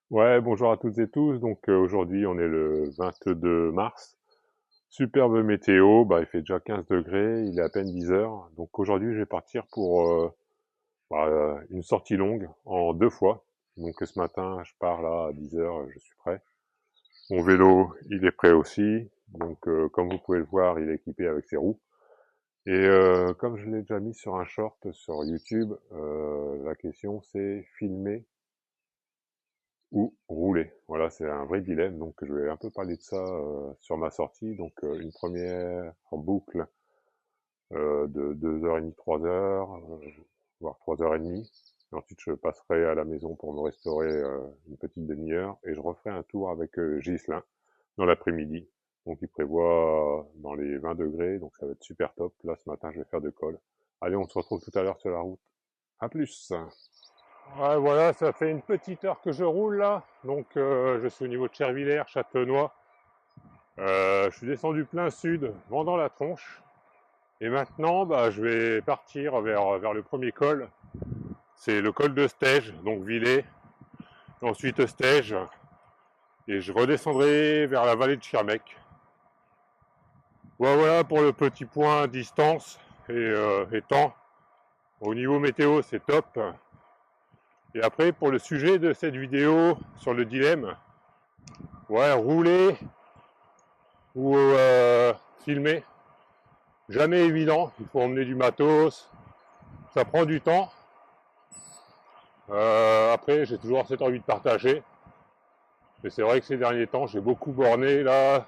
Ouais, bonjour à toutes et tous. Aujourd'hui, on est le 22 mars. Superbe météo, il fait déjà 15 degrés, il est à peine 10 heures. Donc aujourd'hui, je vais partir pour une sortie longue en deux fois. Donc ce matin, je pars là à 10 heures, je suis prêt. Mon vélo, il est prêt aussi. Comme vous pouvez le voir, il est équipé avec ses roues. Comme je l'ai déjà mis sur un short sur YouTube, la question c'est filmer ou rouler. Voilà, c'est un vrai dilemme. Donc, je vais un peu parler de ça sur ma sortie. Une première en boucle de 2h30, 3 heures, voire 3h30. Ensuite, je passerai à la maison pour me restaurer une petite demi-heure et je referai un tour avec Ghislain dans l'après-midi. Donc, il prévoit dans les 20 degrés, donc ça va être super top. Là, ce matin, je vais faire de colle. Allez, on se retrouve tout à l'heure sur la route. À plus! Ouais, voilà, ça fait une petite heure que je roule là. Je suis au niveau de Chervillers, Châtenois. Je suis descendu plein sud, vendant la tronche. Et maintenant, je vais partir vers le premier col. C'est le col de Stège, donc Villers. Ensuite Stège. Et je redescendrai vers la vallée de Schirmeck. Voilà pour le petit point distance et temps. Au niveau météo, c'est top. Et après, pour le sujet de cette vidéo sur le dilemme, ouais, rouler ou filmer, jamais évident, il faut emmener du matos, ça prend du temps. Après, j'ai toujours cette envie de partager, mais c'est vrai que ces derniers temps, j'ai beaucoup borné. Là,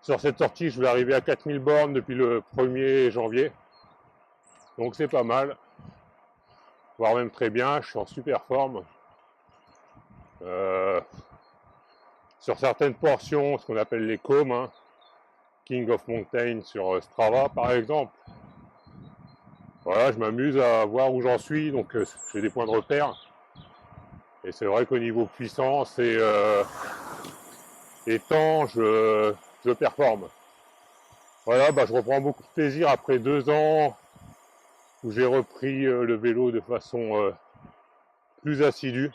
sur cette sortie, je vais arriver à 4000 bornes depuis le 1er janvier, donc c'est pas mal, voire même très bien, je suis en super forme. Euh, sur certaines portions, ce qu'on appelle les cômes, hein, King of Mountain sur Strava par exemple, voilà, je m'amuse à voir où j'en suis, donc j'ai des points de repère. Et c'est vrai qu'au niveau puissance et temps, je performe. Voilà, je reprends beaucoup de plaisir après 2 ans où j'ai repris le vélo de façon plus assidue.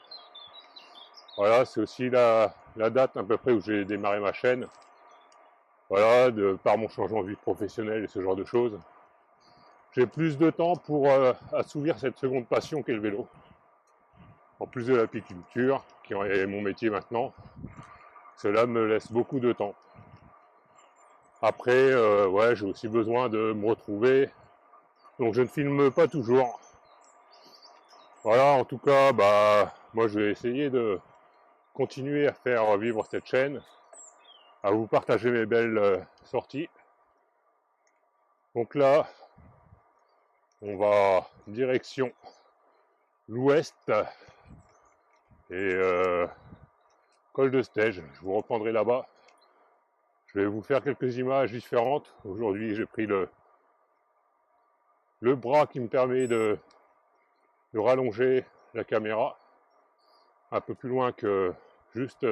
Voilà, c'est aussi la date à peu près où j'ai démarré ma chaîne. Voilà, par mon changement de vie professionnelle et ce genre de choses. J'ai plus de temps pour assouvir cette seconde passion qu'est le vélo. En plus de l'apiculture, qui est mon métier maintenant, cela me laisse beaucoup de temps. Après, ouais, j'ai aussi besoin de me retrouver, donc je ne filme pas toujours. Voilà, en tout cas, moi je vais essayer de continuer à faire vivre cette chaîne, à vous partager mes belles sorties. Donc là, on va direction l'ouest et col de Stège. Je vous reprendrai là-bas. Je vais vous faire quelques images différentes. Aujourd'hui, j'ai pris le bras qui me permet de rallonger la caméra un peu plus loin que juste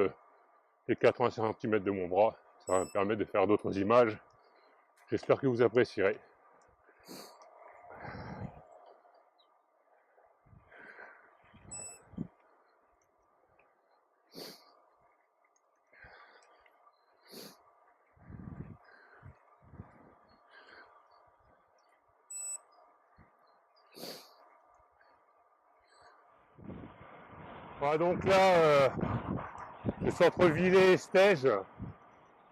les 80 cm de mon bras. Ça va me permettre de faire d'autres images. J'espère que vous apprécierez. Voilà, donc là, le centre Villers et Stège.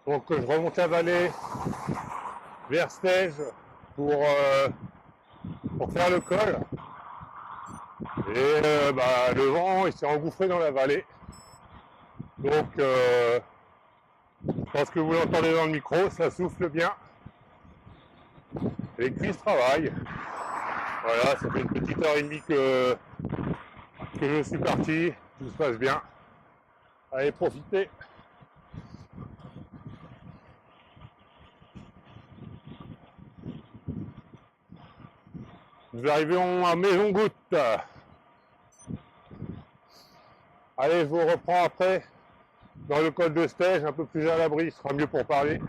Donc je remonte la vallée vers Stège pour, euh, pour faire le col. Et le vent il s'est engouffré dans la vallée. Donc je pense que vous l'entendez dans le micro, ça souffle bien. Les cuisses travaillent. Voilà, ça fait une petite heure et demie que je suis parti. Tout se passe bien. Allez, profitez. Nous arrivons à Maison Goutte. Allez, je vous reprends après dans le col de Stège, un peu plus à l'abri, ce sera mieux pour parler.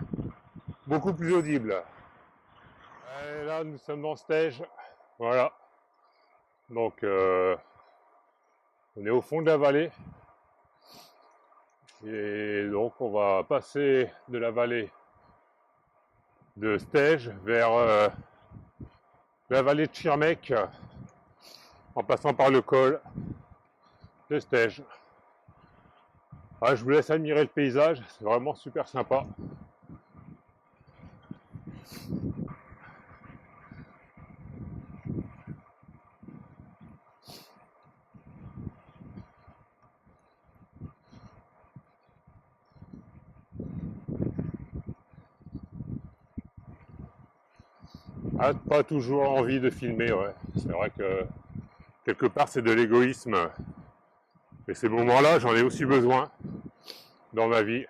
Beaucoup plus audible. Et là, nous sommes dans Stège. Voilà. Donc, on est au fond de la vallée. Et donc on va passer de la vallée de Stege vers la vallée de Schirmeck en passant par le col de Stege. Ah, je vous laisse admirer le paysage, c'est vraiment super sympa. Ah, pas toujours envie de filmer, ouais. C'est vrai que quelque part c'est de l'égoïsme. Et ces moments-là, j'en ai aussi besoin dans ma vie.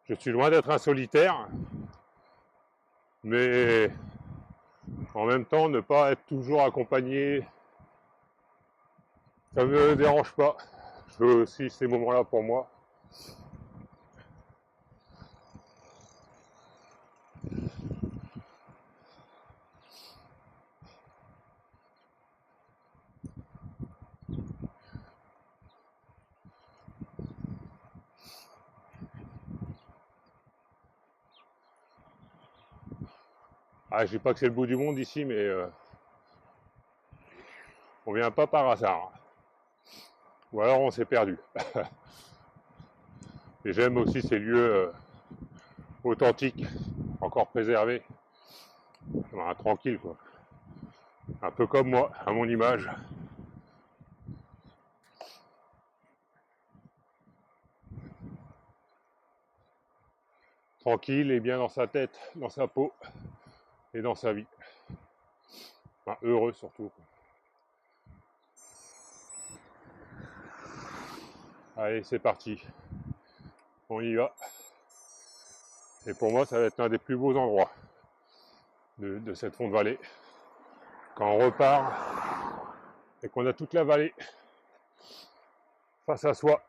Je suis loin d'être un solitaire, mais en même temps, ne pas être toujours accompagné, ça me dérange pas. Je veux aussi ces moments-là pour moi. Ah, je dis pas que c'est le bout du monde ici, mais on vient pas par hasard. Ou alors on s'est perdu. Et j'aime aussi ces lieux authentiques, encore préservés. Enfin, tranquille quoi. Un peu comme moi, à mon image. Tranquille et bien dans sa tête, dans sa peau et dans sa vie. Enfin, heureux surtout. Allez, c'est parti. On y va. Et pour moi, ça va être un des plus beaux endroits de cette fond de vallée. Quand on repart et qu'on a toute la vallée face à soi.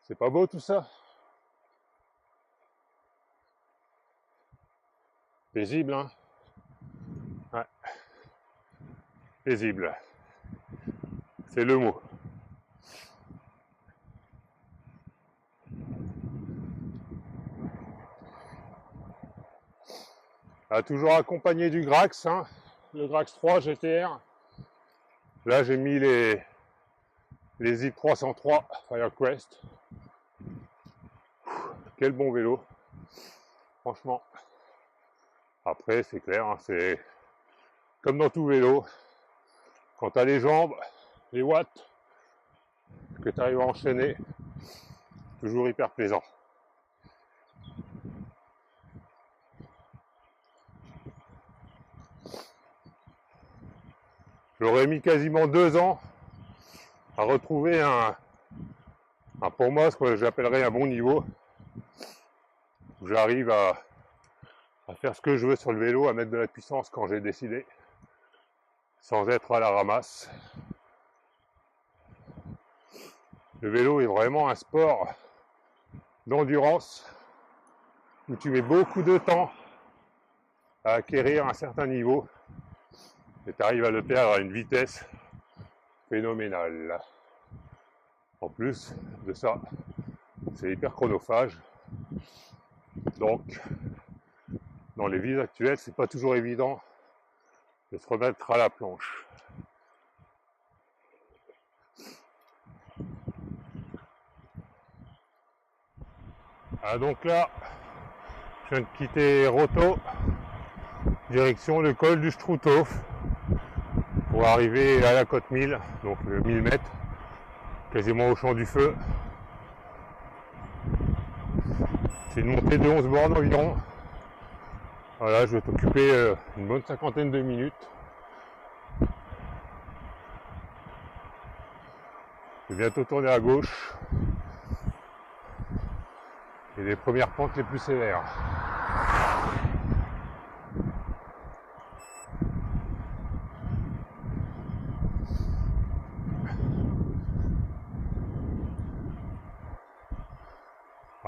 C'est pas beau tout ça? Paisible, hein? Ouais. Paisible. C'est le mot. Ah, toujours accompagné du Grax, hein, le Grax 3 GTR. Là, j'ai mis les ZIP 303 Firequest. Quel bon vélo, franchement. Après, c'est clair, hein, c'est comme dans tout vélo. Quand tu as les jambes, les watts, que tu arrives à enchaîner, toujours hyper plaisant. J'aurais mis quasiment 2 ans à retrouver pour moi, ce que j'appellerais un bon niveau, où j'arrive à faire ce que je veux sur le vélo, à mettre de la puissance quand j'ai décidé, sans être à la ramasse. Le vélo est vraiment un sport d'endurance, où tu mets beaucoup de temps à acquérir un certain niveau, et tu arrives à le perdre à une vitesse phénoménale. En plus de ça, c'est hyper chronophage. Donc, dans les vies actuelles, c'est pas toujours évident de se remettre à la planche. Ah, donc là, je viens de quitter Roto, direction le col du Strouthof, pour arriver à la côte 1000, donc le 1000 mètres, quasiment au champ du feu. C'est une montée de 11 bornes environ. Voilà, je vais t'occuper une bonne 50aine de minutes. Je vais bientôt tourner à gauche. Et les premières pentes les plus sévères.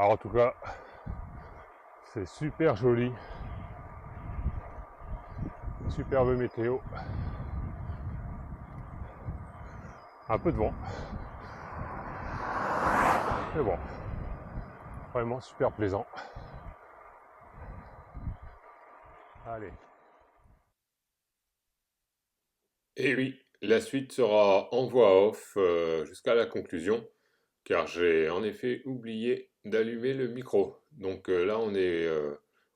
Alors en tout cas, c'est super joli, superbe météo, un peu de vent, mais bon, vraiment super plaisant. Allez. Et oui, la suite sera en voix off jusqu'à la conclusion, car j'ai en effet oublié d'allumer le micro. Donc là, on est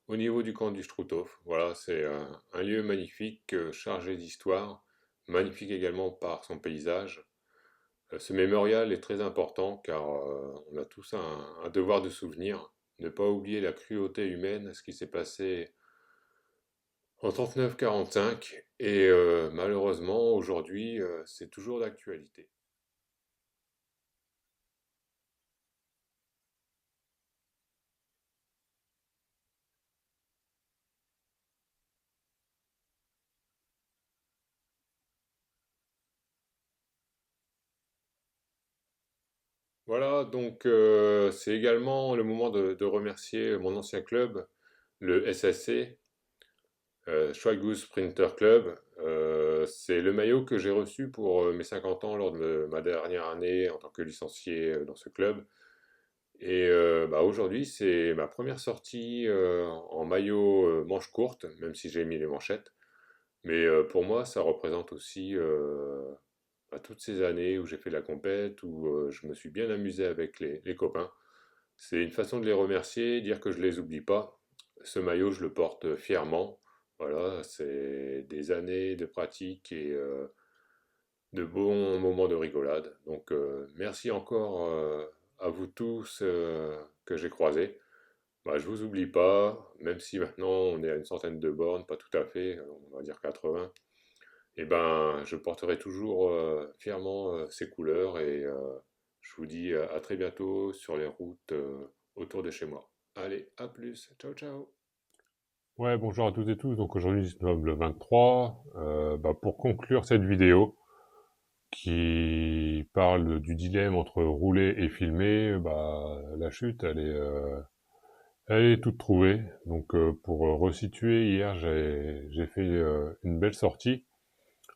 au niveau du camp du Struthof. Voilà, c'est un lieu magnifique, chargé d'histoire, magnifique également par son paysage. Ce mémorial est très important car on a tous un devoir de souvenir, ne pas oublier la cruauté humaine, ce qui s'est passé en 39-45 et malheureusement aujourd'hui c'est toujours d'actualité. Voilà, donc c'est également le moment de remercier mon ancien club, le SSC, Schweigus Sprinter Club. C'est le maillot que j'ai reçu pour mes 50 ans lors de ma dernière année en tant que licencié dans ce club. Et bah, aujourd'hui, c'est ma première sortie en maillot manche courte, même si j'ai mis les manchettes. Mais pour moi, ça représente aussi bah, toutes ces années où j'ai fait la compète, où je me suis bien amusé avec les copains. C'est une façon de les remercier, dire que je les oublie pas. Ce maillot, je le porte fièrement. Voilà, c'est des années de pratique et de bons moments de rigolade. Donc merci encore à vous tous que j'ai croisés. Bah, je vous oublie pas, même si maintenant on est à une centaine de bornes, pas tout à fait, on va dire 80. Et ben, je porterai toujours fièrement ces couleurs et je vous dis à très bientôt sur les routes autour de chez moi. Allez, à plus, ciao ciao. Ouais, bonjour à toutes et tous. Donc aujourd'hui, nous sommes le 23. Bah, pour conclure cette vidéo qui parle du dilemme entre rouler et filmer, bah, la chute, elle est toute trouvée. Donc pour resituer, hier, j'ai fait une belle sortie.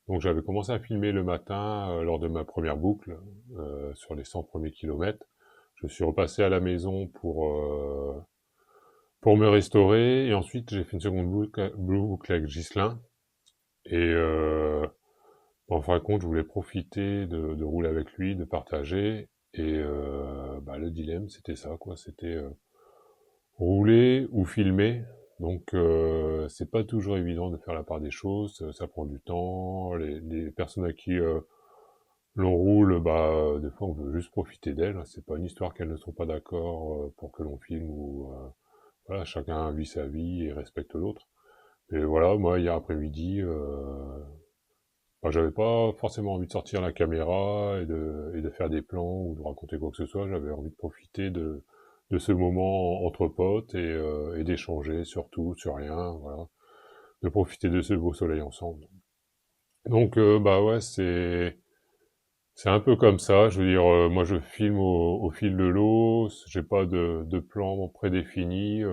Donc j'avais commencé à filmer le matin lors de ma première boucle sur les 100 premiers kilomètres. Je suis repassé à la maison pour me restaurer et ensuite j'ai fait une seconde boucle avec Ghislain. Et en fin de compte, je voulais profiter de rouler avec lui, de partager. Et bah, le dilemme, c'était ça, quoi. C'était rouler ou filmer. Donc c'est pas toujours évident de faire la part des choses. Ça prend du temps. Les personnes à qui l'on roule, bah des fois on veut juste profiter d'elles. C'est pas une histoire qu'elles ne sont pas d'accord pour que l'on filme ou voilà, chacun vit sa vie et respecte l'autre. Et voilà, moi hier après-midi, bah, j'avais pas forcément envie de sortir la caméra et de faire des plans ou de raconter quoi que ce soit. J'avais envie de profiter de ce moment entre potes et d'échanger sur tout, sur rien, voilà. De profiter de ce beau soleil ensemble. Donc bah ouais, c'est un peu comme ça. Je veux dire, moi je filme au fil de l'eau. J'ai pas de plan prédéfini.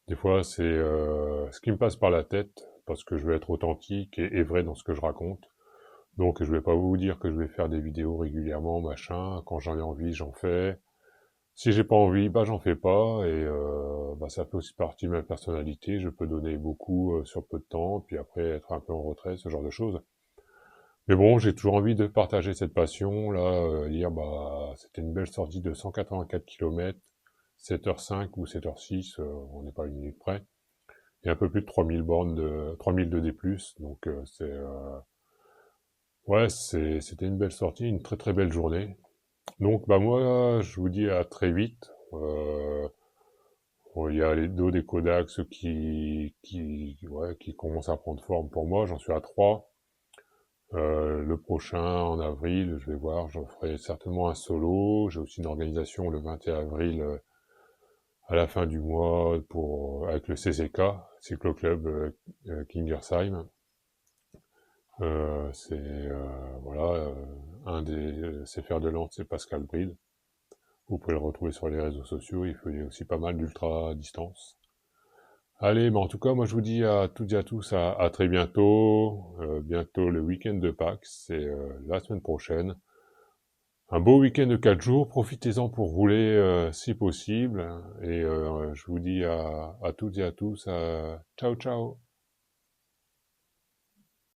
Des fois, c'est ce qui me passe par la tête parce que je veux être authentique et vrai dans ce que je raconte. Donc, je vais pas vous dire que je vais faire des vidéos régulièrement, machin. Quand j'en ai envie, j'en fais. Si j'ai pas envie, bah j'en fais pas. Et bah ça fait aussi partie de ma personnalité. Je peux donner beaucoup sur peu de temps, puis après être un peu en retrait, ce genre de choses. Mais bon, j'ai toujours envie de partager cette passion. Là, hier, bah c'était une belle sortie de 184 km, 7h05 ou 7h06, on n'est pas à une minute près. Et un peu plus de 3000 bornes de 3000 de D+. Donc ouais, c'était une belle sortie, une très très belle journée. Donc bah moi, je vous dis à très vite. Bon, il y a les dos des Kodaks ouais, qui commencent à prendre forme pour moi. J'en suis à 3. Le prochain en avril, je vais voir. J'en ferai certainement un solo. J'ai aussi une organisation le 21 avril à la fin du mois pour avec le CCK, Cyclo Club Kingersheim. C'est voilà, un des CFR de Nantes, c'est Pascal Bride. Vous pouvez le retrouver sur les réseaux sociaux, il fait aussi pas mal d'ultra distance. Allez, mais en tout cas, moi je vous dis à toutes et à tous à très bientôt. Bientôt le week-end de Pâques, c'est la semaine prochaine. Un beau week-end de 4 jours, profitez-en pour rouler si possible. Et je vous dis à toutes et à tous, ciao ciao.